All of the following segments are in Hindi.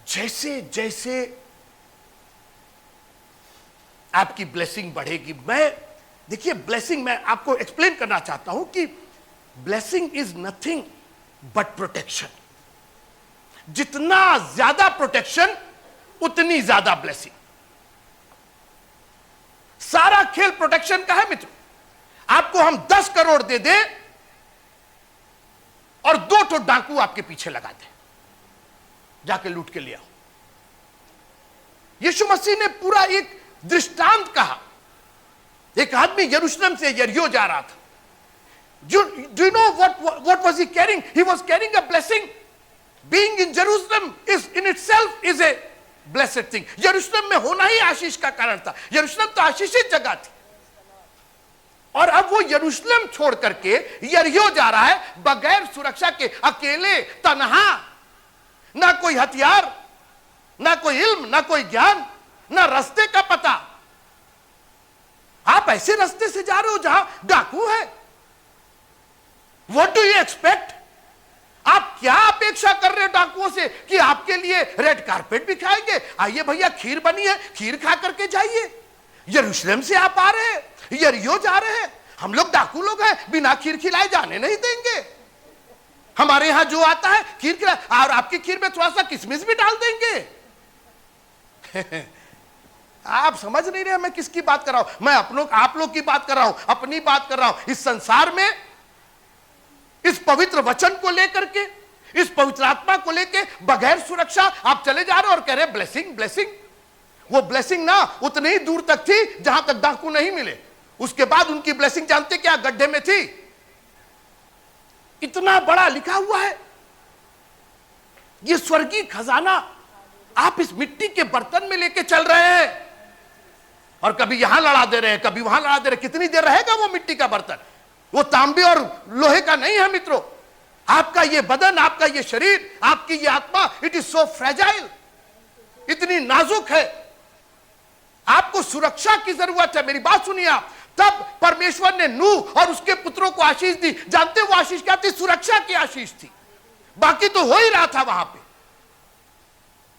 जैसे जैसे आपकी ब्लेसिंग बढ़ेगी, मैं देखिए ब्लेसिंग मैं आपको एक्सप्लेन करना चाहता हूं कि blessing is nothing but protection. जितना ज्यादा प्रोटेक्शन उतनी ज्यादा ब्लेसिंग। सारा खेल प्रोटेक्शन का है मित्र। आपको हम 10 करोड़ दे दे और 2 ठो डाकू आपके पीछे लगा दे, जाके लूट के ले आओ। यीशु मसीह ने पूरा एक दृष्टांत कहा। एक आदमी यरूशलेम से यरीहो जा रहा था। Do you know what was he carrying? He was carrying a blessing. Being in Jerusalem is in itself is a blessed thing. यरूशलेम में होना ही आशीष का कारण था। यरूशलेम तो आशीषित जगह थी। और अब वो यरूशलेम छोड़ करके यरीहो जा रहा है बगैर सुरक्षा के, अकेले, तन्हा, ना कोई हथियार, ना कोई इल्म, ना कोई ज्ञान, ना रास्ते का पता। आप ऐसे रास्ते से जा रहे हो जहां डाकू है। What do you expect? आप क्या अपेक्षा कर रहे हो डाकुओं से कि आपके लिए रेड कारपेट भी खाएंगे? आइए भैया, खीर बनी है, खीर खा करके जाइए। यरूशलेम से आप आ रहे हैं, यरीहो जा रहे हैं। हम लोग डाकू लोग हैं, बिना खीर खिलाए जाने नहीं देंगे। हमारे यहां जो आता है खीर खिला, और आपकी खीर में थोड़ा सा किशमिश भी डाल देंगे। आप समझ नहीं रहे मैं किसकी बात कर रहा हूं। मैं आप लोग की बात कर रहा हूं, अपनी बात कर रहा हूं। इस संसार में इस पवित्र वचन को लेकर के, इस पवित्र आत्मा को लेकर बगैर सुरक्षा आप चले जा रहे हो और कह रहे ब्लेसिंग ब्लेसिंग। वो ब्लेसिंग ना उतनी ही दूर तक थी जहां तक डाकू नहीं मिले। उसके बाद उनकी ब्लेसिंग जानते क्या? गड्ढे में थी। इतना बड़ा लिखा हुआ है। ये स्वर्गीय खजाना आप इस मिट्टी के बर्तन में लेके चल रहे हैं और कभी यहां लड़ा दे रहे हैं, कभी वहां लड़ा दे रहे हैं। कितनी देर रहेगा वो मिट्टी का बर्तन? वो तांबे और लोहे का नहीं है मित्रों। आपका ये बदन, आपका ये शरीर, आपकी ये आत्मा, इट इज सो फ्रेजाइल, इतनी नाजुक है। आपको सुरक्षा की जरूरत है। मेरी बात सुनिए आप। तब परमेश्वर ने नूह और उसके पुत्रों को आशीष दी। जानते वो आशीष क्या थी? सुरक्षा की आशीष थी। बाकी तो हो ही रहा था वहां पे,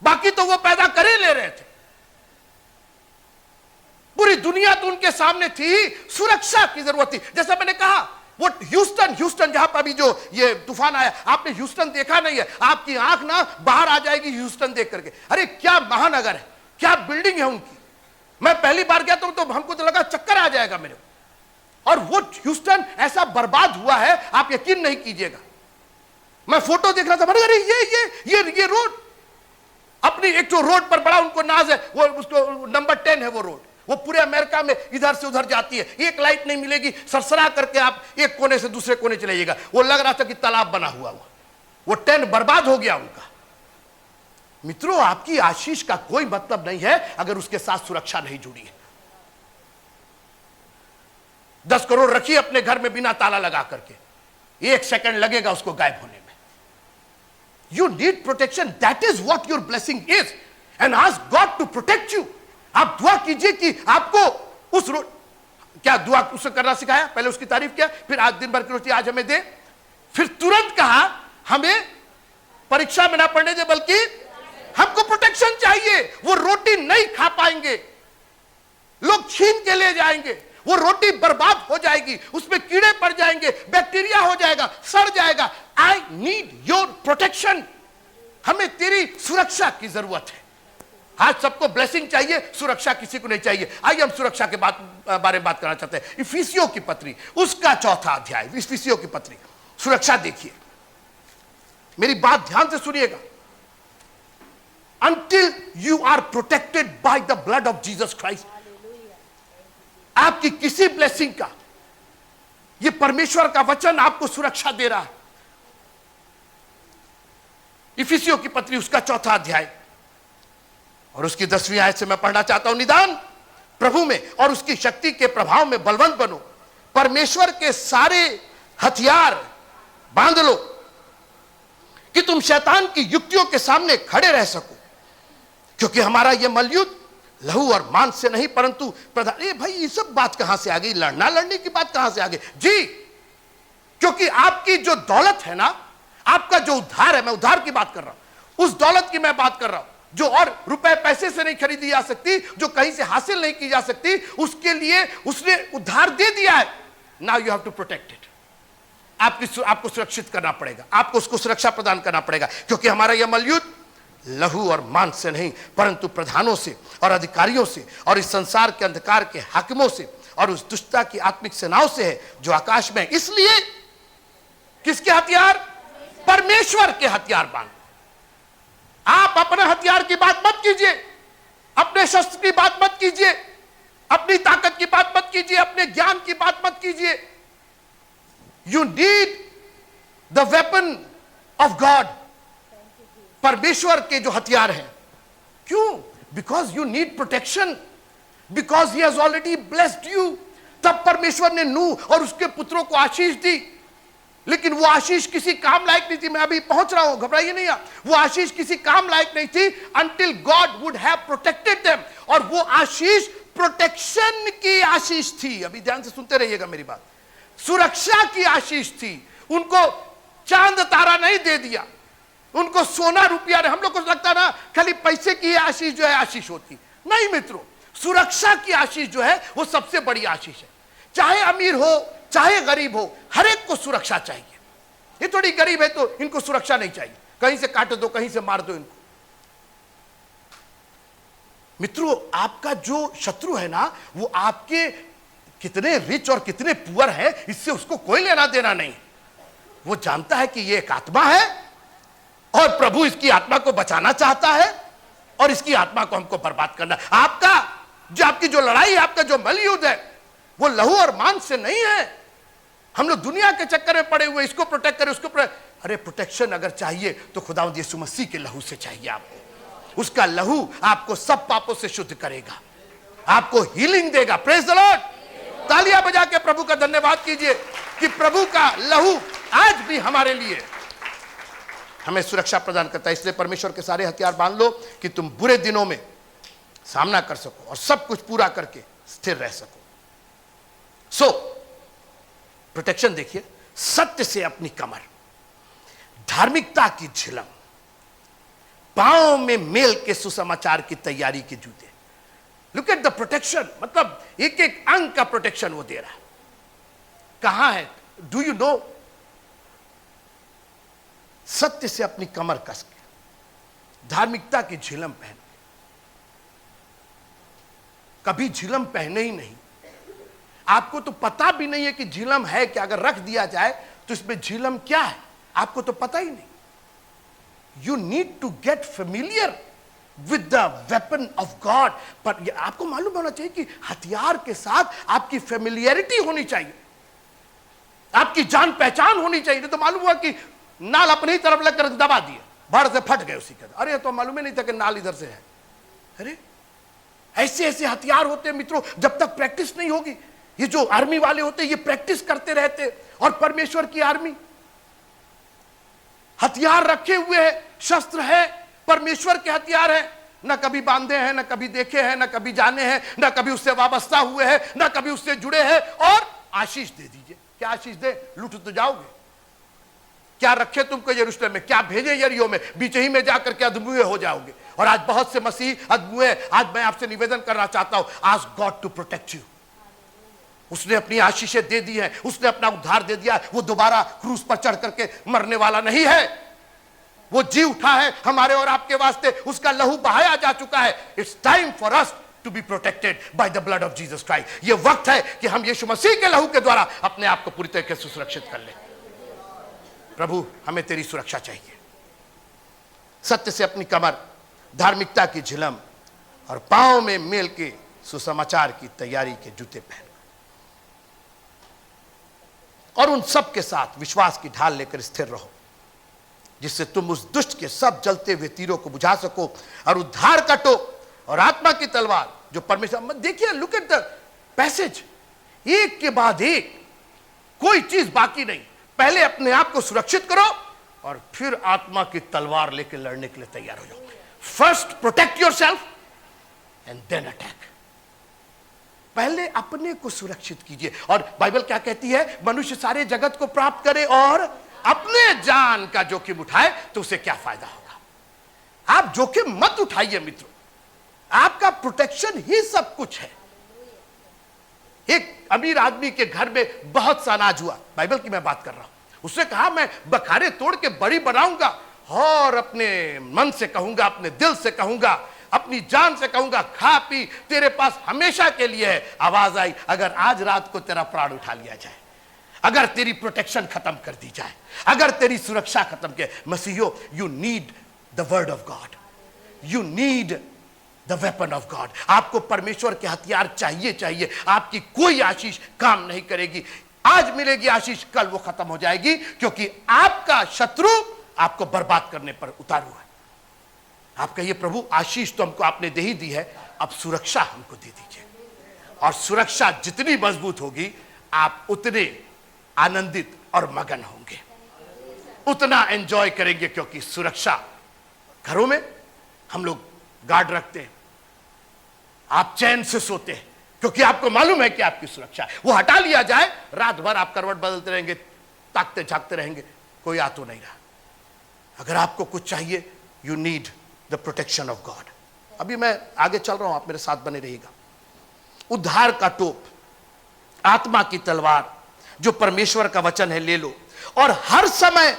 बाकी तो वो पैदा करे ले रहे थे। पूरी दुनिया तो उनके सामने थी, सुरक्षा की जरूरत थी। जैसा मैंने कहा, वो ह्यूस्टन जहां पर अभी जो ये तूफान आया, आपने ह्यूस्टन देखा नहीं है? आपकी आंख ना बाहर आ जाएगी ह्यूस्टन देख करके। अरे क्या महानगर है, क्या बिल्डिंग है उनकी। मैं पहली बार गया तो हमको तो लगा चक्कर आ जाएगा मेरे। और वो ह्यूस्टन ऐसा बर्बाद हुआ है, आप यकीन नहीं कीजिएगा। मैं फोटो देख रहा था, अरे ये रोड, अपनी एक तो रोड पर बड़ा उनको नाज है। वो उसको नंबर 10 है वो रोड। वो पूरे अमेरिका में इधर से उधर जाती है, एक लाइट नहीं मिलेगी, सरसरा करके आप एक कोने से दूसरे कोने चले जाइएगा। वो लग रहा था कि तालाब बना हुआ। वो 10 बर्बाद हो गया उनका। मित्रों, आपकी आशीष का कोई मतलब नहीं है अगर उसके साथ सुरक्षा नहीं जुड़ी है। 10 करोड़ रखिए अपने घर में बिना ताला लगा करके, 1 सेकंड लगेगा उसको गायब होने में। You need protection. That is what your blessing is. And ask God to protect you. आप दुआ कीजिए कि आपको उस क्या दुआ उसे करना सिखाया, पहले उसकी तारीफ किया, फिर आज दिन भर की रोटी आज हमें दे, फिर तुरंत कहा हमें परीक्षा में ना पढ़ने दे, बल्कि हमको प्रोटेक्शन चाहिए। वो रोटी नहीं खा पाएंगे, लोग छीन के ले जाएंगे। वो रोटी बर्बाद हो जाएगी, उसमें कीड़े पड़ जाएंगे, बैक्टीरिया हो जाएगा, सड़ जाएगा। I need your protection. हमें तेरी सुरक्षा की जरूरत है। आज सबको ब्लेसिंग चाहिए, सुरक्षा किसी को नहीं चाहिए। आइए हम सुरक्षा के बारे में बात करना चाहते हैं। इफिसियों की पत्री उसका 4था अध्याय, इफिसियों की पत्री। सुरक्षा देखिए, मेरी बात ध्यान से सुनिएगा। Until you are protected by the blood of Jesus Christ, आपकी किसी ब्लेसिंग का, ये परमेश्वर का वचन आपको सुरक्षा दे रहा है। इफिसियों की पत्री उसका 4था अध्याय और उसकी 10वीं आयत से मैं पढ़ना चाहता हूं। निदान प्रभु में और उसकी शक्ति के प्रभाव में बलवंत बनो, परमेश्वर के सारे हथियार बांध लो कि तुम शैतान की युक्तियों के सामने खड़े रह सको, क्योंकि हमारा यह मलयुद्ध लहू और मांस से नहीं परंतु प्रधान। ए भाई, ये सब बात कहां से आ गई? लड़ने की बात कहां से आ गई? जी, क्योंकि आपकी जो दौलत है ना, आपका जो उद्धार है, मैं उद्धार की बात कर रहा हूं, उस दौलत की मैं बात कर रहा हूं। जो और रुपए पैसे से नहीं खरीदी जा सकती, जो कहीं से हासिल नहीं की जा सकती, उसके लिए उसने उद्धार दे दिया है। Now you have to protect it. आपको सुरक्षित करना पड़ेगा, आपको उसको सुरक्षा प्रदान करना पड़ेगा, क्योंकि हमारा यह मलयुद्ध लहू और मांस से नहीं, परंतु प्रधानों से और अधिकारियों से और इस संसार के अंधकार के हाकिमों से और उस दुष्टता की आत्मिक सेनाओं से है जो आकाश में है। इसलिए किसके हथियार? परमेश्वर के हथियार बांध। आप अपने हथियार की बात मत कीजिए, अपने शस्त्र की बात मत कीजिए, अपनी ताकत की बात मत कीजिए, अपने ज्ञान की बात मत कीजिए। You need the weapon of God, परमेश्वर के जो हथियार हैं। क्यों? Because you need protection, because he has already blessed you. तब परमेश्वर ने नूह और उसके पुत्रों को आशीष दी, लेकिन वो आशीष किसी काम लायक नहीं थी। मैं अभी पहुंच रहा हूं, घबराइए नहीं आप। वो आशीष किसी काम लायक नहीं थी until God would have protected them। और वो आशीष प्रोटेक्शन की आशीष थी। अभी ध्यान से सुनते रहिएगा मेरी बात। सुरक्षा की आशीष थी। उनको चांद तारा नहीं दे दिया, उनको सोना रुपया नहीं। हम लोग को लगता ना खाली पैसे की आशीष जो है आशीष होती, नहीं मित्रों। सुरक्षा की आशीष जो है वो सबसे बड़ी आशीष है। चाहे अमीर हो चाहे गरीब हो, हर एक को सुरक्षा चाहिए। ये थोड़ी गरीब है तो इनको सुरक्षा नहीं चाहिए, कहीं से काट दो, कहीं से मार दो इनको। मित्रों, आपका जो शत्रु है ना, वो आपके कितने रिच और कितने पुअर है, इससे उसको कोई लेना देना नहीं। वो जानता है कि ये एक आत्मा है और प्रभु इसकी आत्मा को बचाना चाहता है और इसकी आत्मा को हमको बर्बाद करना। आपकी जो लड़ाई है, आपका जो मलयुद्ध है, वो लहू और मांस से नहीं है। हम लोग दुनिया के चक्कर में पड़े हुए, इसको प्रोटेक्ट करें, उसको अरे प्रोटेक्शन अगर चाहिए तो खुदावंद यीशु मसीह के लहू से चाहिए आपको। उसका लहू आपको सब पापों से शुद्ध करेगा, आपको हीलिंग देगा। Praise the Lord. तालियां बजा के प्रभु का धन्यवाद कीजिए कि प्रभु का लहू आज भी हमारे लिए हमें सुरक्षा प्रदान करता है। इसलिए परमेश्वर के सारे हथियार बांध लो कि तुम बुरे दिनों में सामना कर सको और सब कुछ पूरा करके स्थिर रह सको। सो प्रोटेक्शन देखिए, सत्य से अपनी कमर, धार्मिकता की झिलम, पांव में मेल के सुसमाचार की तैयारी के जूते। लुक एट द प्रोटेक्शन, मतलब एक एक अंग का प्रोटेक्शन वो दे रहा है। कहां है? Do you know? सत्य से अपनी कमर कस के, धार्मिकता की झिलम पहन के। कभी झिलम पहने ही नहीं, आपको तो पता भी नहीं है कि झिलम है क्या। अगर रख दिया जाए तो इसमें झिलम क्या है आपको तो पता ही नहीं। You need to get familiar with the weapon of God. पर आपको मालूम होना चाहिए कि हथियार के साथ आपकी फेमिलियरिटी होनी चाहिए, आपकी जान पहचान होनी चाहिए। नहीं तो मालूम हुआ कि नाल अपनी ही तरफ लगकर दबा दिए, भड़ से फट गए उसी का। अरे तो मालूम ही नहीं था कि नाल इधर से है। अरे ऐसे ऐसे हथियार होते हैं मित्रों, जब तक प्रैक्टिस नहीं होगी। ये जो आर्मी वाले होते हैं ये प्रैक्टिस करते रहते, और परमेश्वर की आर्मी हथियार रखे हुए है, शस्त्र है, परमेश्वर के हथियार है। ना कभी बांधे हैं, ना कभी देखे हैं, ना कभी जाने हैं, ना कभी उससे वाबस्ता हुए हैं, ना कभी उससे जुड़े हैं। और आशीष दे दीजिए। क्या आशीष दे? लूट तो जाओगे। क्या रखे तुमको यरूशलेम में, क्या भेजे यरीहो में, बीच ही में जाकर के अधमुए हो जाओगे। और आज बहुत से मसीह अधमुए। आज मैं आपसे निवेदन करना चाहता हूं, ask God to protect you. उसने अपनी आशीषें दे दी है, उसने अपना उद्धार दे दिया। वो दोबारा क्रूस पर चढ़ करके मरने वाला नहीं है, वो जी उठा है हमारे और आपके वास्ते। उसका लहू बहाया जा चुका है। It's time for us to be protected by the blood of Jesus Christ. ये वक्त है कि हम यीशु मसीह के लहू के द्वारा अपने आप को पूरी तरीके से सुरक्षित कर लें। प्रभु, हमें तेरी सुरक्षा चाहिए। सत्य से अपनी कमर, धार्मिकता की झिलम और पांव में मेल के सुसमाचार की तैयारी के जूते पहन, और उन सब के साथ विश्वास की ढाल लेकर स्थिर रहो, जिससे तुम उस दुष्ट के सब जलते हुए तीरों को बुझा सको और उद्धार का टोप और आत्मा की तलवार जो परमेश्वर। देखिए, लुक एट द पैसेज, एक के बाद एक, कोई चीज बाकी नहीं। पहले अपने आप को सुरक्षित करो और फिर आत्मा की तलवार लेकर लड़ने के लिए तैयार हो जाओ। First protect yourself and then attack. पहले अपने को सुरक्षित कीजिए। और बाइबल क्या कहती है? मनुष्य सारे जगत को प्राप्त करे और अपने जान का जोखिम उठाए तो उसे क्या फायदा होगा। आप जोखिम मत उठाइए मित्रों, आपका प्रोटेक्शन ही सब कुछ है। एक अमीर आदमी के घर में बहुत सा अनाज हुआ, बाइबल की मैं बात कर रहा हूं। उसने कहा मैं बखारे तोड़ के बड़ी बनाऊंगा और अपने मन से कहूंगा, अपने दिल से कहूंगा, अपनी जान से कहूंगा, खा पी, तेरे पास हमेशा के लिए है। आवाज आई, अगर आज रात को तेरा प्राण उठा लिया जाए, अगर तेरी प्रोटेक्शन खत्म कर दी जाए, अगर तेरी सुरक्षा खत्म के, मसीहो, you need the word of God, you need the weapon of God. आपको परमेश्वर के हथियार चाहिए। आपकी कोई आशीष काम नहीं करेगी। आज मिलेगी आशीष, कल वो खत्म हो जाएगी, क्योंकि आपका शत्रु आपको बर्बाद करने पर उतारू है। आप कहिए, प्रभु आशीष तो हमको आपने दे ही दी है, अब सुरक्षा हमको दे दीजिए। और सुरक्षा जितनी मजबूत होगी, आप उतने आनंदित और मगन होंगे, उतना एंजॉय करेंगे, क्योंकि सुरक्षा। घरों में हम लोग गार्ड रखते हैं, आप चैन से सोते हैं, क्योंकि आपको मालूम है कि आपकी सुरक्षा है। वो हटा लिया जाए, रात भर आप करवट बदलते रहेंगे, ताकते झांकते रहेंगे, कोई आ तो नहीं रहा। अगर आपको कुछ चाहिए, you need the protection of God. अभी मैं आगे चल रहा हूं, आप मेरे साथ बने रहिएगा। उद्धार का टोप, आत्मा की तलवार, जो परमेश्वर का वचन है, ले लो और हर समय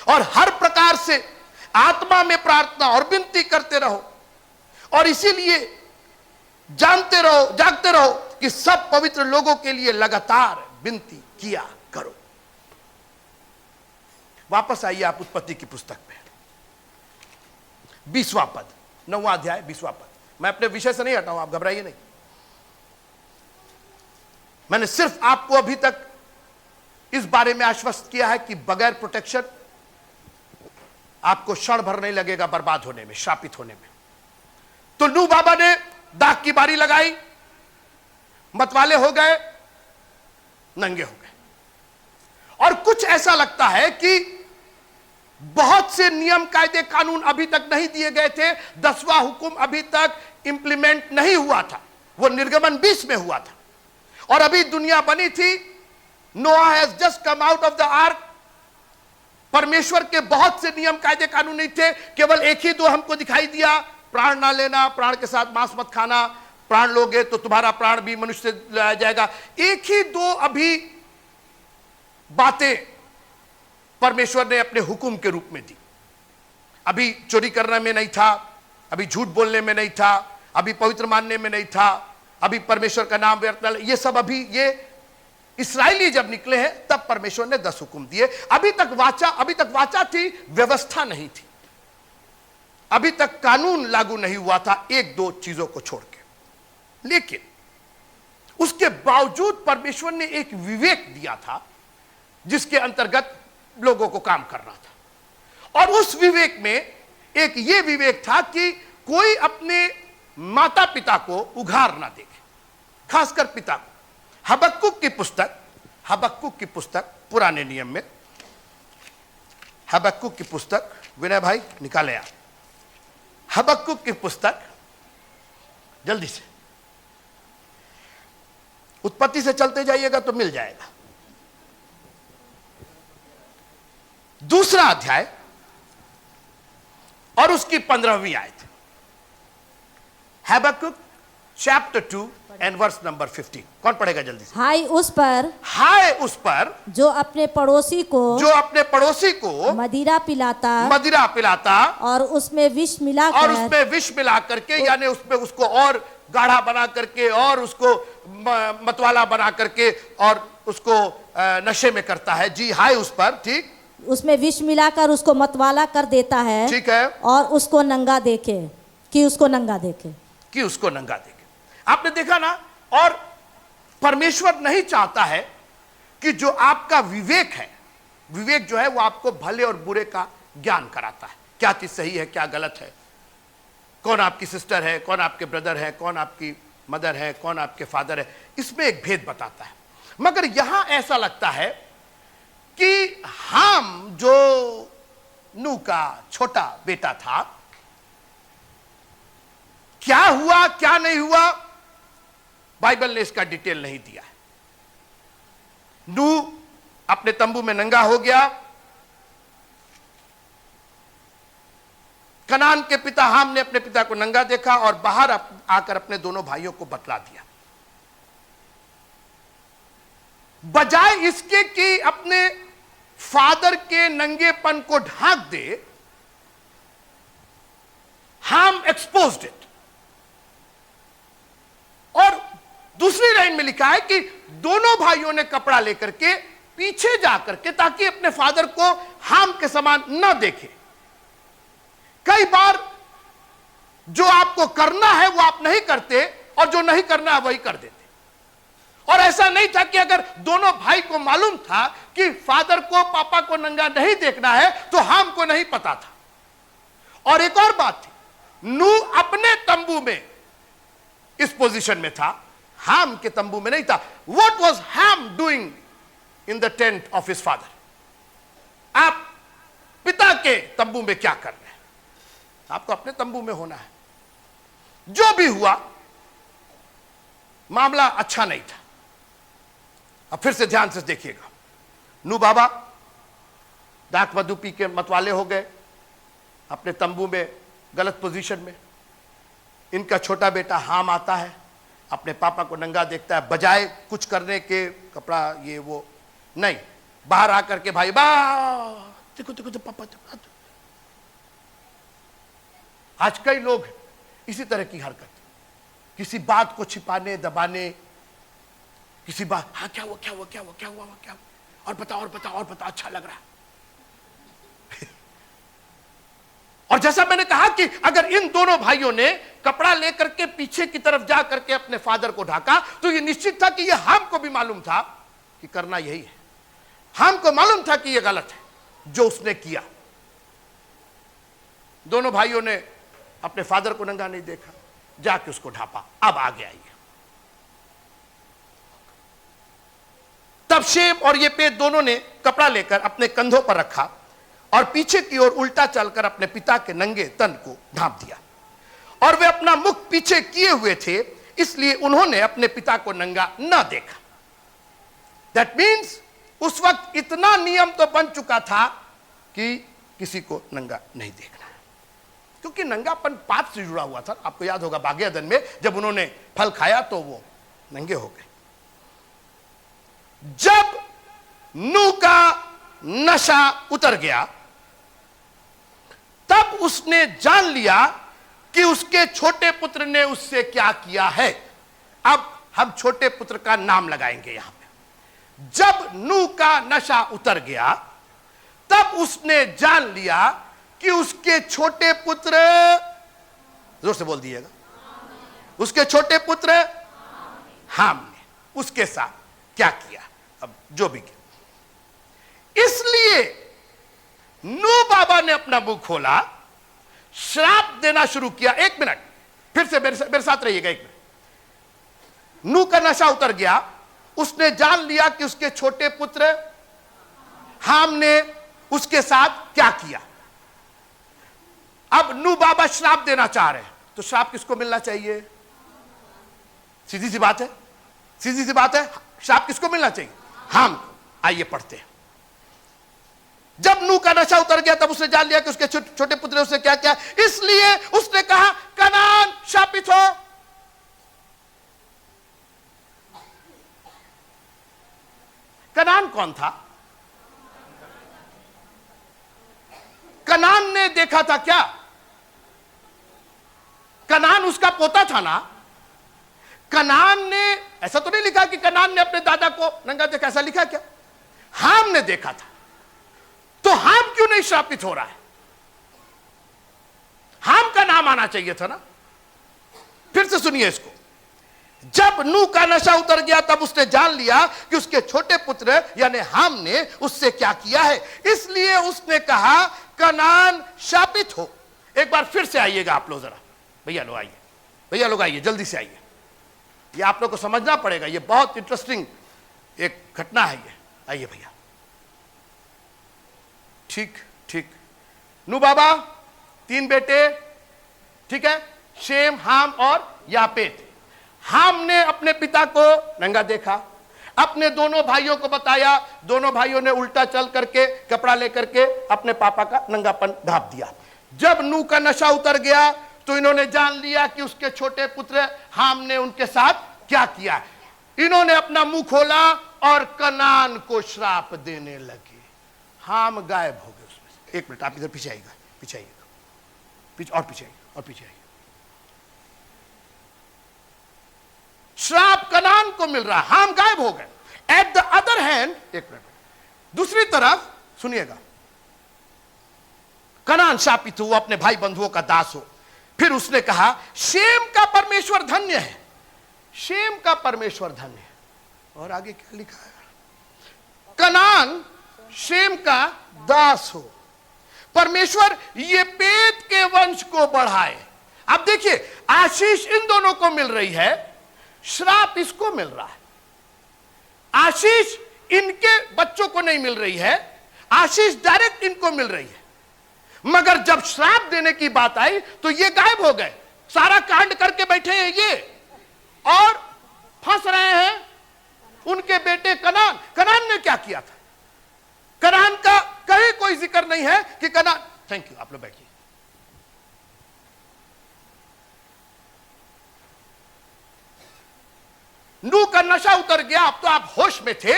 और हर प्रकार से आत्मा में प्रार्थना और विनती करते रहो, और इसीलिए जानते रहो, जागते रहो कि सब पवित्र लोगों के लिए लगातार विनती किया करो। वापस आइए आप उत्पत्ति की पुस्तक में, 20वां पद, 9वां अध्याय 20वां पद। मैं अपने विषय से नहीं हटाऊं, आप घबराइए नहीं। मैंने सिर्फ आपको अभी तक इस बारे में आश्वस्त किया है कि बगैर प्रोटेक्शन आपको क्षण भर नहीं लगेगा बर्बाद होने में, श्रापित होने में। तो नूह बाबा ने दाग की बारी लगाई, मतवाले हो गए, नंगे हो गए। और कुछ ऐसा लगता है कि बहुत से नियम कायदे कानून अभी तक नहीं दिए गए थे, 10वां हुक्म अभी तक इंप्लीमेंट नहीं हुआ था, वो निर्गमन 20 में हुआ था। और अभी दुनिया बनी थी, नोआ has just come out of the arc. परमेश्वर के बहुत से नियम कायदे कानून नहीं थे, केवल एक ही दो हमको दिखाई दिया, प्राण ना लेना, प्राण के साथ मांस मत खाना, प्राण लोगे तो तुम्हारा प्राण भी मनुष्य से लाया जाएगा। एक ही दो अभी बातें परमेश्वर ने अपने हुक्म के रूप में दी। अभी चोरी करने में नहीं था, अभी झूठ बोलने में नहीं था, अभी पवित्र मानने में नहीं था, अभी परमेश्वर का नाम व्यर्थ न, ये सब अभी ये इस्राएली जब निकले हैं तब परमेश्वर ने 10 हुक्म दिए। अभी तक वाचा थी, व्यवस्था नहीं थी, अभी तक कानून लागू नहीं हुआ था, एक दो चीजों को छोड़ के। लेकिन उसके बावजूद परमेश्वर ने एक विवेक दिया था, जिसके अंतर्गत लोगों को काम करना था। और उस विवेक में एक ये विवेक था कि कोई अपने माता पिता को उघार ना देखे, खासकर पिता को। हबक्कुक की पुस्तक पुराने नियम में, हबक्कुक की पुस्तक, विनय भाई निकाले आप हबक्कुक की पुस्तक जल्दी से, उत्पत्ति से चलते जाइएगा तो मिल जाएगा। 2 अध्याय और उसकी 15वीं आयत, हबक्कुक चैप्टर 2 एंड वर्स नंबर 15। कौन पढ़ेगा जल्दी से? हाय उस पर जो अपने पड़ोसी को मदिरा पिलाता और उसमें विष मिला करके यानी उसमें उसको और गाढ़ा बना करके और उसको मतवाला बना करके और उसको नशे में करता है। जी, हाय उस पर, ठीक, उसमें विष मिलाकर उसको मतवाला कर देता है, ठीक है, और उसको नंगा देखे कि उसको नंगा देखे। आपने देखा ना। और परमेश्वर नहीं चाहता है कि जो आपका विवेक है, विवेक जो है वो आपको भले और बुरे का ज्ञान कराता है, क्या चीज सही है क्या गलत है, कौन आपकी सिस्टर है, कौन आपके ब्रदर है, कौन आपकी मदर है, कौन आपके फादर है, इसमें एक भेद बताता है। मगर यहां ऐसा लगता है कि हम जो नूह का छोटा बेटा था, क्या हुआ क्या नहीं हुआ, बाइबल ने इसका डिटेल नहीं दिया है। नूह अपने तंबू में नंगा हो गया, कनान के पिता हाम ने अपने पिता को नंगा देखा और बाहर आकर अपने दोनों भाइयों को बतला दिया। बजाय इसके कि अपने फादर के नंगेपन को ढांक दे, हाम एक्सपोज्ड इट। और दूसरी लाइन में लिखा है कि दोनों भाइयों ने कपड़ा लेकर के पीछे जाकर के, ताकि अपने फादर को हाम के समान न देखे। कई बार जो आपको करना है वो आप नहीं करते, और जो नहीं करना है वही कर देते। और ऐसा नहीं था कि अगर दोनों भाई को मालूम था कि फादर को पापा को नंगा नहीं देखना है, तो हाम को नहीं पता था। और एक और बात थी, नू अपने तंबू में इस पोजीशन में था, हाम के तंबू में नहीं था। व्हाट वाज हाम doing in the tent of his father? आप पिता के तंबू में क्या कर रहे हैं? आपको अपने तंबू में होना है। जो भी हुआ, मामला अच्छा नहीं था। अब फिर से ध्यान से देखिएगा, नू बाबा दाक मधु पी के मतवाले हो गए, अपने तंबू में गलत पोजीशन में। इनका छोटा बेटा हाम आता है, अपने पापा को नंगा देखता है, बजाय कुछ करने के, कपड़ा ये वो नहीं, बाहर आकर के भाई बा देखो देखो तो पापा। आज कई लोग इसी तरह की हरकत, किसी बात को छिपाने दबाने, किसी बात, हाँ क्या हुआ क्या हुआ क्या हुआ क्या हुआ क्या हुआ, और बता और बता और बता, अच्छा लग रहा है। और जैसा मैंने कहा कि अगर इन दोनों भाइयों ने कपड़ा लेकर के पीछे की तरफ जा करके अपने फादर को ढाका, तो यह निश्चित था कि यह हाम को भी मालूम था कि करना यही है। हाम को मालूम था कि यह गलत है जो उसने किया। दोनों भाइयों ने अपने फादर को नंगा नहीं देखा, जाके उसको ढापा। अब आगे आइए। तब शेम और ये पेट दोनों ने कपड़ा लेकर अपने कंधों पर रखा और पीछे की ओर उल्टा चलकर अपने पिता के नंगे तन को ढांप दिया। और वे अपना मुख पीछे किए हुए थे, इसलिए उन्होंने अपने पिता को नंगा न देखा। दैट मीन्स उस वक्त इतना नियम तो बन चुका था कि किसी को नंगा नहीं देखना है, क्योंकि नंगापन पाप से जुड़ा हुआ था। आपको याद होगा बागेदन में जब उन्होंने फल खाया तो वो नंगे हो गए। जब नूह का नशा उतर गया, तब उसने जान लिया कि उसके छोटे पुत्र ने उससे क्या किया है। अब हम छोटे पुत्र का नाम लगाएंगे यहां पे। जब नूह का नशा उतर गया, तब उसने जान लिया कि उसके छोटे पुत्र, जोर से बोल दिएगा, उसके छोटे पुत्र हाम ने उसके साथ क्या किया। अब जो भी किया, इसलिए नूह बाबा ने अपना मुंह खोला, श्राप देना शुरू किया। एक मिनट, फिर से मेरे साथ रहिएगा एक मिनट। नूह का नशा उतर गया, उसने जान लिया कि उसके छोटे पुत्र हाम ने उसके साथ क्या किया। अब नूह बाबा श्राप देना चाह रहे हैं, तो श्राप किसको मिलना चाहिए? सीधी सी बात है, सीधी सी बात है। श्राप किसको मिलना चाहिए? हाम को। आइए पढ़ते हैं। जब नूह का नशा उतर गया, तब उसने जान लिया कि उसके छोटे पुत्र ने उससे क्या किया, इसलिए उसने कहा कनान शापित हो। कनान कौन था? कनान ने देखा था क्या? कनान उसका पोता था ना। कनान ने, ऐसा तो नहीं लिखा कि कनान ने अपने दादा को नंगा देखा, ऐसा लिखा क्या? हाम ने देखा था। तो हाम क्यों नहीं श्रापित हो रहा है? हाम का नाम आना चाहिए था ना। फिर से सुनिए इसको। जब नूह का नशा उतर गया, तब उसने जान लिया कि उसके छोटे पुत्र यानी हाम ने उससे क्या किया है, इसलिए उसने कहा कनान शापित हो। एक बार फिर से आइएगा आप लोग जरा। भैया लोग आइए, भैया लोग आइए, जल्दी से आइए। ये आप लोग को समझना पड़ेगा, ये बहुत इंटरेस्टिंग एक घटना है ये। आइए भैया। ठीक ठीक। नूह बाबा, 3 बेटे, ठीक है, शेम, हाम और यापेत। हाम ने अपने पिता को नंगा देखा, अपने दोनों भाइयों को बताया, दोनों भाइयों ने उल्टा चल करके कपड़ा लेकर के अपने पापा का नंगापन ढांप दिया। जब नूह का नशा उतर गया तो इन्होंने जान लिया कि उसके छोटे पुत्र हाम ने उनके साथ क्या किया। इन्होंने अपना मुंह खोला और कनान को श्राप देने लगे। हाम गायब हो गए उसमें से। एक मिनट, आप इधर पीछे आइएगा, पीछे आइएगा, पीछे और पीछे आइएगा, और पीछे आइएगा। श्राप कनान को मिल रहा, हाम गायब हो गए। एट द अदर हैंड, एक मिनट, दूसरी तरफ सुनिएगा, कनान शापित हुआ, अपने भाई बंधुओं का दास हो। फिर उसने कहा शेम का परमेश्वर धन्य है, शेम का परमेश्वर धन्य है। और आगे क्या लिखा है? कनान शेम का दास हो, परमेश्वर ये पेट के वंश को बढ़ाए। अब देखिए, आशीष इन दोनों को मिल रही है, श्राप इसको मिल रहा है। आशीष इनके बच्चों को नहीं मिल रही है, आशीष डायरेक्ट इनको मिल रही है। मगर जब श्राप देने की बात आई तो ये गायब हो गए, सारा कांड करके बैठे हैं ये, और फंस रहे हैं उनके बेटे कनान। कनान ने क्या किया था? कनान का कहीं कोई जिक्र नहीं है कि कनान, थैंक यू, आप लोग बैठिए। नूह का नशा उतर गया, अब तो आप होश में थे,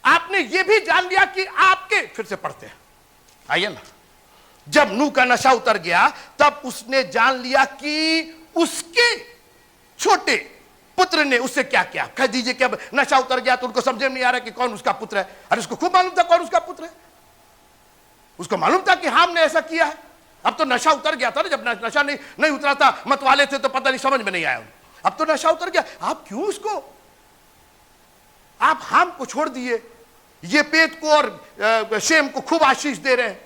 आपने यह भी जान लिया कि आपके, फिर से पढ़ते हैं, आइए ना। जब नूह का नशा उतर गया तब उसने जान लिया कि उसके छोटे पुत्र ने उससे क्या किया। कह दीजिए कि अब नशा उतर गया तो उनको समझ में नहीं आ रहा कि कौन उसका पुत्र है। अरे उसको खूब मालूम था कौन उसका पुत्र है, उसको मालूम था कि हाम ने ऐसा किया है। अब तो नशा उतर गया था ना, जब नशा नहीं उतरा था, मतवाले थे तो पता नहीं, समझ में नहीं आया। अब तो नशा उतर गया, आप क्यों उसको, आप हाम को छोड़ दिए, ये पेट को और शेम को खूब आशीष दे रहे हैं,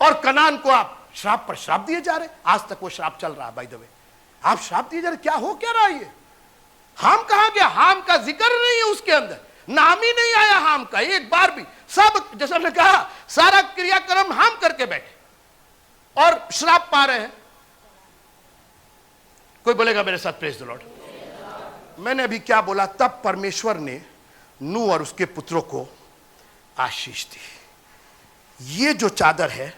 और कनान को आप श्राप पर श्राप दिए जा रहे। आज तक वो श्राप चल रहा है, बाय द वे, आप श्राप दिए जा रहे। क्या हो क्या रहा है ये? हाम कहां गया? हाम का जिक्र नहीं है उसके अंदर, नाम ही नहीं आया हाम का एक बार भी। सब, जैसा हमने कहा, सारा क्रियाक्रम हाम करके बैठे और श्राप पा रहे हैं। कोई बोलेगा मेरे साथ प्रेज द लॉर्ड। मैंने अभी क्या बोला? तब परमेश्वर ने नूह और उसके पुत्रों को आशीष दी। ये जो चादर है,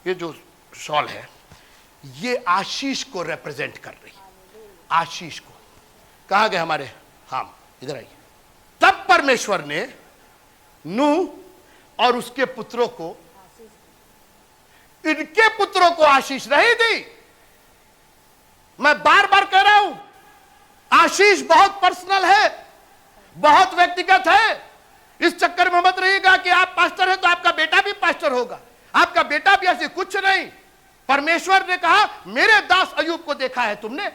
ये जो शॉल है, ये आशीष को रिप्रेजेंट कर रही, आशीष को। कहां गए हमारे हाम? इधर आइए। तब परमेश्वर ने नूह और उसके पुत्रों को, इनके पुत्रों को आशीष नहीं दी। मैं बार बार कह रहा हूं, आशीष बहुत पर्सनल है, बहुत व्यक्तिगत है। इस चक्कर में मत रहिएगा कि आप पास्टर हैं तो आपका बेटा भी पास्टर होगा, आपका बेटा भी ऐसे, कुछ नहीं। परमेश्वर ने कहा मेरे दास अय्यूब को देखा है तुमने,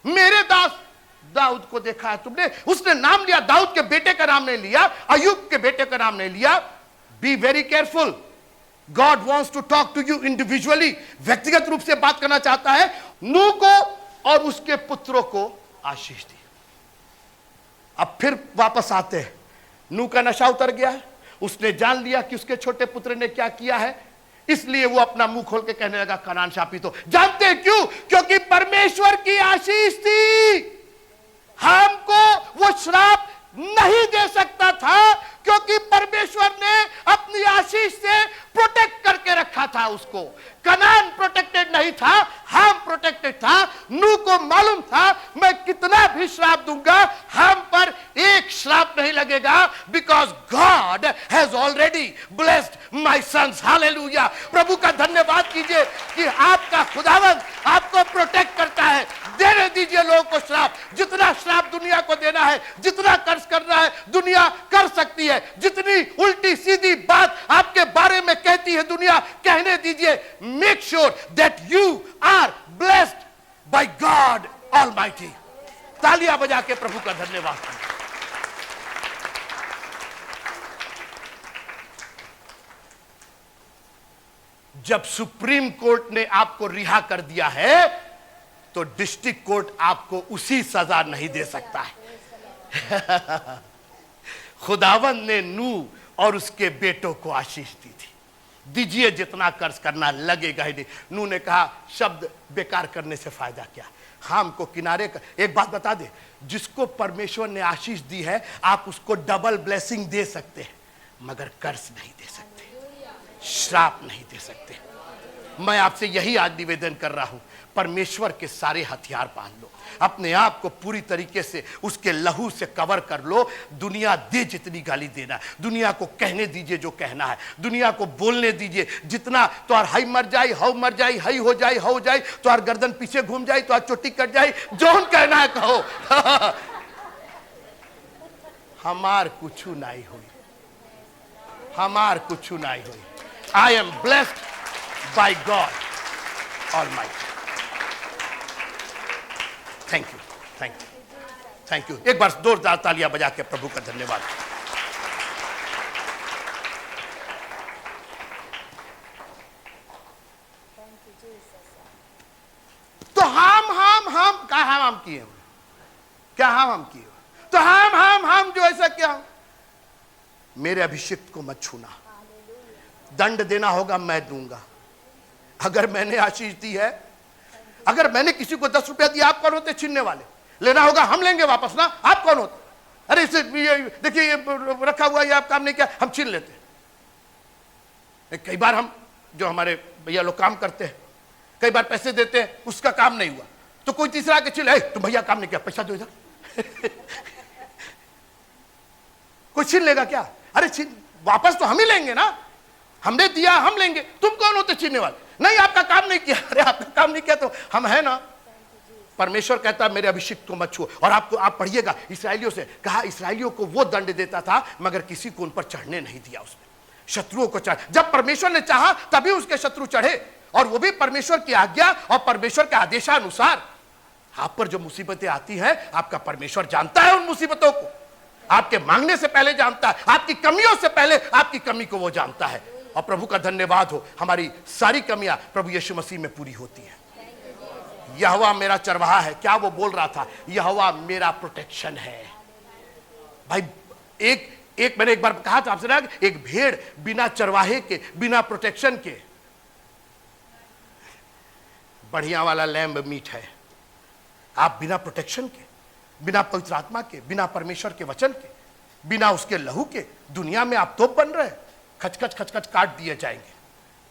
मेरे दास दाऊद को देखा है तुमने। उसने नाम लिया, दाऊद के बेटे का नाम नहीं लिया, अय्यूब के बेटे का नाम नहीं लिया। Be very careful, God wants to talk to you individually, व्यक्तिगत रूप से बात करना चाहता है। नूह को और उसके पुत्रों को आशीष दी। अब फिर वापस आते हैं, नूह का नशा उतर गया है, उसने जान लिया कि उसके छोटे पुत्र ने क्या किया है, इसलिए वो अपना मुंह खोल के कहने लगा कनान शापित हो। जानते हैं क्यों? क्योंकि परमेश्वर की आशीष थी। हमको वो श्राप नहीं दे सकता था, क्योंकि परमेश्वर ने अपनी आशीष से प्रोटेक्ट करके रखा था उसको। कनान प्रोटेक्टेड नहीं था, हाम प्रोटेक्टेड था। नूह को मालूम था मैं कितना भी श्राप दूंगा, हाम पर एक श्राप नहीं लगेगा, because God has already blessed my sons. Hallelujah. प्रभु का धन्यवाद कीजिए कि आपका खुदावंद आपको प्रोटेक्ट करता है। देने दीजिए लोगों को श्राप, जितना श्राप दुनिया को देना है, जितना कर्ज करना है, दुनिया कर सकती है। जितनी उल्टी सीधी बात आपके बारे में कहती है दुनिया, कहने दीजिए। Make sure that you are blessed by God almighty. तालियां बजा के प्रभु का धन्यवाद करें। जब सुप्रीम कोर्ट ने आपको रिहा कर दिया है तो डिस्ट्रिक्ट कोर्ट आपको उसी सजा नहीं दे सकता है। खुदावंद ने नूह और उसके बेटों को आशीष दी थी। दीजिए जितना कर्ज करना, लगेगा ही नहीं। नूह ने कहा शब्द बेकार करने से फायदा क्या। हाम को किनारे कर। एक बात बता दे, जिसको परमेश्वर ने आशीष दी है आप उसको डबल ब्लेसिंग दे सकते हैं, मगर कर्ज नहीं दे सकते, श्राप नहीं दे सकते। मैं आपसे यही आज निवेदन कर रहा हूं, परमेश्वर के सारे हथियार बांध लो, अपने आप को पूरी तरीके से उसके लहू से कवर कर लो। दुनिया दे जितनी गाली देना, दुनिया को कहने दीजिए जो कहना है, दुनिया को बोलने दीजिए जितना, तो आर हाई मर जाए, हाउ मर जाए, हई हो जाए, हो जाए, तो आर गर्दन पीछे घूम जाए, तो आर चोटी कट जाए, जो हम कहना है कहो। हमार कुछ नहीं हुई, हमार कुछ नहीं हुई। I am blessed by God almighty. Thank you, thank you, thank you. एक बार जोरदार तालियां बजा के प्रभु का धन्यवाद। तो हम क्या हम किए, क्या हम किए, तो हम जो ऐसा क्या, मेरे अभिषिक्त को मत छूना, दंड देना होगा मैं दूंगा। अगर मैंने आशीष दी है, अगर मैंने किसी को 10 रुपया दिया, आप कौन होते छीनने वाले? लेना होगा हम लेंगे वापस ना, आप कौन होते? अरे इसे देखिए ये रखा हुआ, ये आप काम नहीं किया, हम छीन लेते। कई बार हम जो हमारे भैया लोग काम करते हैं, कई बार पैसे देते हैं, उसका काम नहीं हुआ तो कोई तीसरा आके छीन ले, तुम भैया काम नहीं किया, पैसा दो इधर। कोई छीन लेगा क्या? अरे छीन वापस तो हम ही लेंगे ना, हमने दिया हम लेंगे, तुम कौन होते छीनने वाले? नहीं आपका काम नहीं किया, अरे आपका काम नहीं किया तो हम है ना। परमेश्वर कहता है मेरे अभिषिक्त को मत छुओ। और आपको आप पढ़िएगा, इसराइलियों से कहा, इसराइलियों को वो दंड देता था मगर किसी को उन पर चढ़ने नहीं दिया उसने, शत्रुओं को चढ़, जब परमेश्वर ने चाहा तभी उसके शत्रु चढ़े, और वो भी परमेश्वर की आज्ञा और परमेश्वर के आदेशानुसार। आप पर जो मुसीबतें आती हैं, आपका परमेश्वर जानता है उन मुसीबतों को, आपके मांगने से पहले जानता है, आपकी कमियों से पहले आपकी कमी को वो जानता है। और प्रभु का धन्यवाद हो, हमारी सारी कमियां प्रभु यीशु मसीह में पूरी होती हैं। यहोवा मेरा चरवाहा है, क्या वो बोल रहा था? यहोवा मेरा प्रोटेक्शन है। भाई एक मैंने एक बार कहा था आपसे ना, एक भेड़ बिना चरवाहे के, बिना प्रोटेक्शन के, बढ़िया वाला लैम्ब मीट है। आप बिना प्रोटेक्शन के, बिना पवित्र आत्मा के, बिना परमेश्वर के वचन के, बिना उसके लहू के दुनिया में आप तोप बन रहे, खचखच खचखच काट दिए जाएंगे।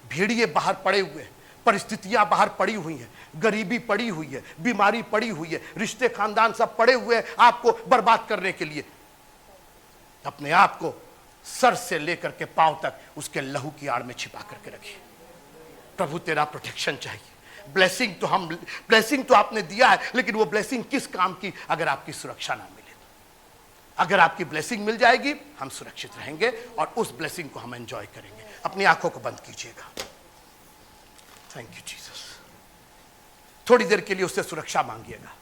भेड़िए बाहर पड़े हुए हैं, परिस्थितियां बाहर पड़ी हुई हैं, गरीबी पड़ी हुई है, बीमारी पड़ी हुई है, रिश्ते खानदान सब पड़े हुए हैं आपको बर्बाद करने के लिए। अपने आप को सर से लेकर के पांव तक उसके लहू की आड़ में छिपा करके रखिए। प्रभु तेरा प्रोटेक्शन चाहिए। ब्लेसिंग तो आपने दिया है, लेकिन वो ब्लेसिंग किस काम की अगर आपकी सुरक्षा ना मिले? अगर आपकी ब्लेसिंग मिल जाएगी, हम सुरक्षित रहेंगे और उस ब्लेसिंग को हम एंजॉय करेंगे। अपनी आंखों को बंद कीजिएगा। Thank you Jesus. थोड़ी देर के लिए उससे सुरक्षा मांगिएगा।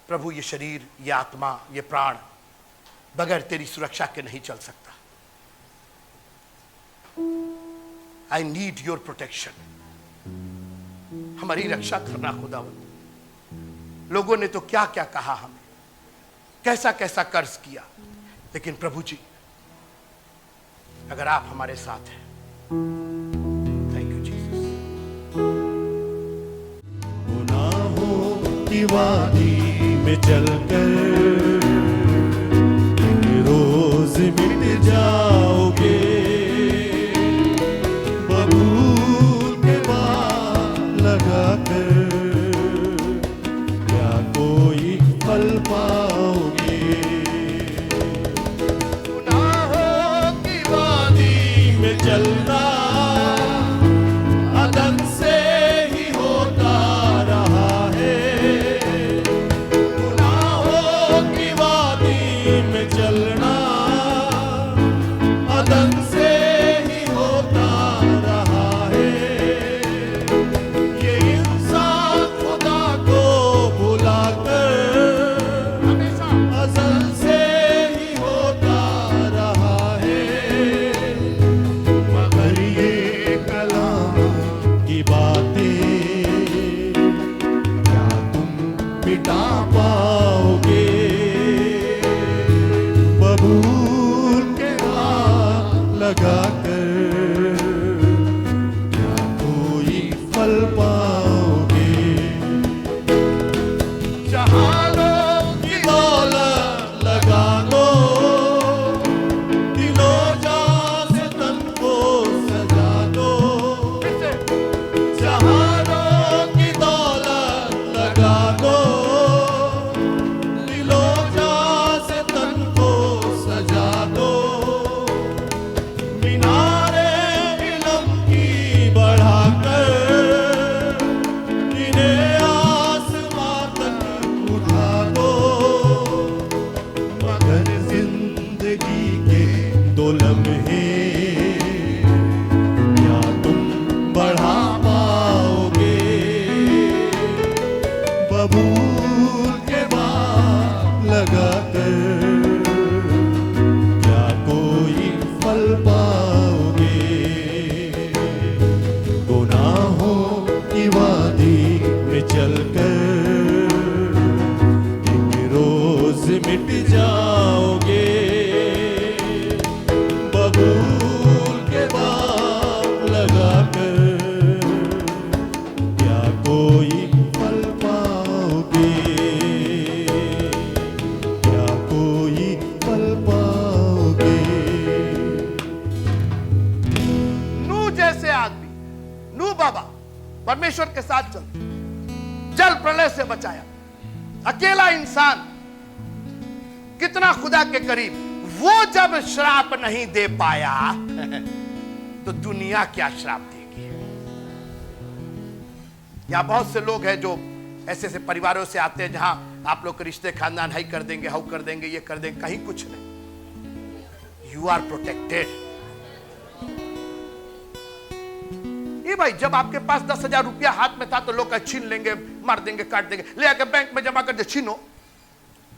प्रभु ये शरीर, ये आत्मा, ये प्राण बगैर तेरी सुरक्षा के नहीं चल सकता। I need your protection. हमारी रक्षा करना खुदावंद। लोगों ने तो क्या क्या कहा, हमें कैसा कैसा कर्ज किया, लेकिन प्रभु जी अगर आप हमारे साथ हैं, थैंक यू जीसस। गुनाहों की वादी में चलकर रोज मिट जाओगे, बबूल के बाल लगाकर क्या कोई फल पाओगे? गुनाहों की वादी में चलना अदन से ही होता रहा है। गुनाहों की वादी में चलना अदन से ही होता रहा है। ये इंसान खुदा को भुलाकर अज़ल से ही होता रहा है। मगर ये कलाम की बातें क्या तुम मिटा पाओगे? बबूल के हाथ लगाकर क्या कोई फल पाओगे? जहानों की दौलत लगा दो, दिलो जान से तन को सजा दो, बाबा परमेश्वर के साथ चल, जल प्रलय से बचाया। अकेला इंसान कितना खुदा के करीब, वो जब श्राप नहीं दे पाया तो दुनिया क्या श्राप देगी। यहां बहुत से लोग हैं जो ऐसे ऐसे परिवारों से आते हैं जहां आप लोग के रिश्ते खानदान हाई कर देंगे, हाउ कर देंगे, ये कर देंगे, कहीं कुछ नहीं। You are protected. ये भाई जब आपके पास 10,000 रुपया हाथ में था तो लोग छीन लेंगे, मार देंगे, काट देंगे, ले आके बैंक में जमा कर दे। छीनो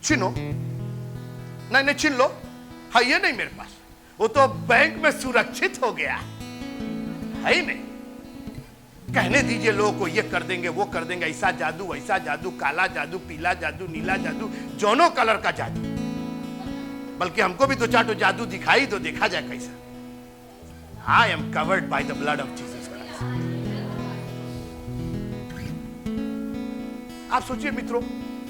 छीनो, नहीं नहीं छीन लो, हाँ ये नहीं मेरे पास, वो तो बैंक में सुरक्षित हो गया है ही नहीं। कहने दीजिए लोगों को ये कर देंगे, वो कर देंगे, ऐसा जादू वैसा जादू, काला जादू, पीला जादू, नीला जादू, दोनों कलर का जादू। बल्कि हमको भी दो चार जादू दिखाई तो देखा जाए कैसा। I am covered by the blood of Jesus Christ. आप सोचिए मित्रों,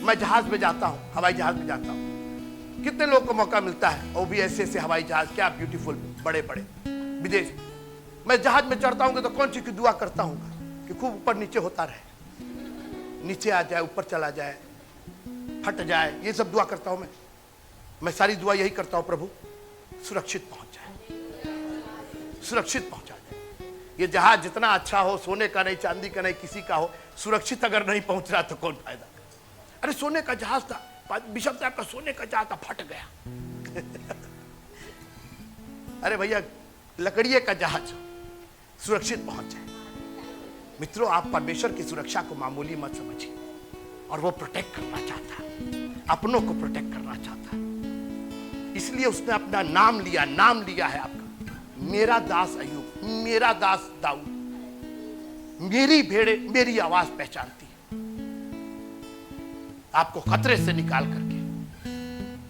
मैं जहाज में जाता हूं, हवाई जहाज में जाता हूं, कितने लोगों को मौका मिलता है, वो भी ऐसे ऐसे हवाई जहाज, क्या ब्यूटीफुल बड़े बड़े विदेश। मैं जहाज में चढ़ता हूं तो कौन सी की दुआ करता हूं कि खूब ऊपर नीचे होता रहे, नीचे आ जाए, ऊपर चला जाए, फट जाए, ये सब दुआ करता हूं मैं सारी दुआ यही करता हूं, प्रभु सुरक्षित पहुंच जाए, सुरक्षित पहुंचा जाए। ये जहाज जितना अच्छा हो, सोने का नहीं, चांदी का नहीं, किसी का हो, सुरक्षित अगर नहीं पहुंच रहा तो कौन फायदा। अरे सोने का जहाज था, बिशप साहब का सोने का जहाज था, फट गया। अरे भैया लकड़िए का जहाज सुरक्षित पहुंच जाए। मित्रों, आप परमेश्वर की सुरक्षा को मामूली मत समझिए, और वो प्रोटेक्ट करना चाहता है, अपनों को प्रोटेक्ट करना चाहता है। इसलिए उसने अपना नाम लिया, नाम लिया है आपका, मेरा दास अय्यूब, मेरा दास दाऊद, मेरी भेड़े मेरी आवाज पहचानती है। आपको खतरे से निकाल करके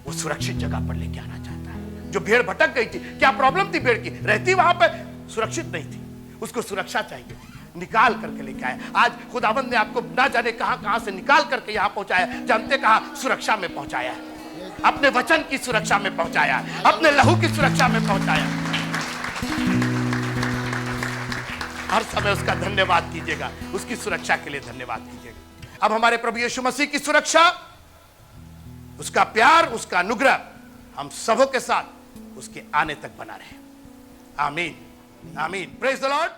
वो सुरक्षित जगह पर लेके आना चाहता है। जो भेड़ भटक गई थी, क्या प्रॉब्लम थी भेड़ की, रहती वहां पर सुरक्षित नहीं थी, उसको सुरक्षा चाहिए, निकाल करके लेके आया। आज खुदावंद ने आपको ना जाने कहां कहां से निकाल करके यहां पहुंचाया, जानते कहां, सुरक्षा में पहुंचाया है, अपने वचन की सुरक्षा में पहुंचाया, अपने लहू की सुरक्षा में पहुंचाया। हर समय उसका धन्यवाद कीजिएगा, उसकी सुरक्षा के लिए धन्यवाद कीजिएगा। अब हमारे प्रभु यीशु मसीह की सुरक्षा, उसका प्यार, उसका अनुग्रह हम सबों के साथ उसके आने तक बना रहे। आमीन आमीन। Praise the Lord.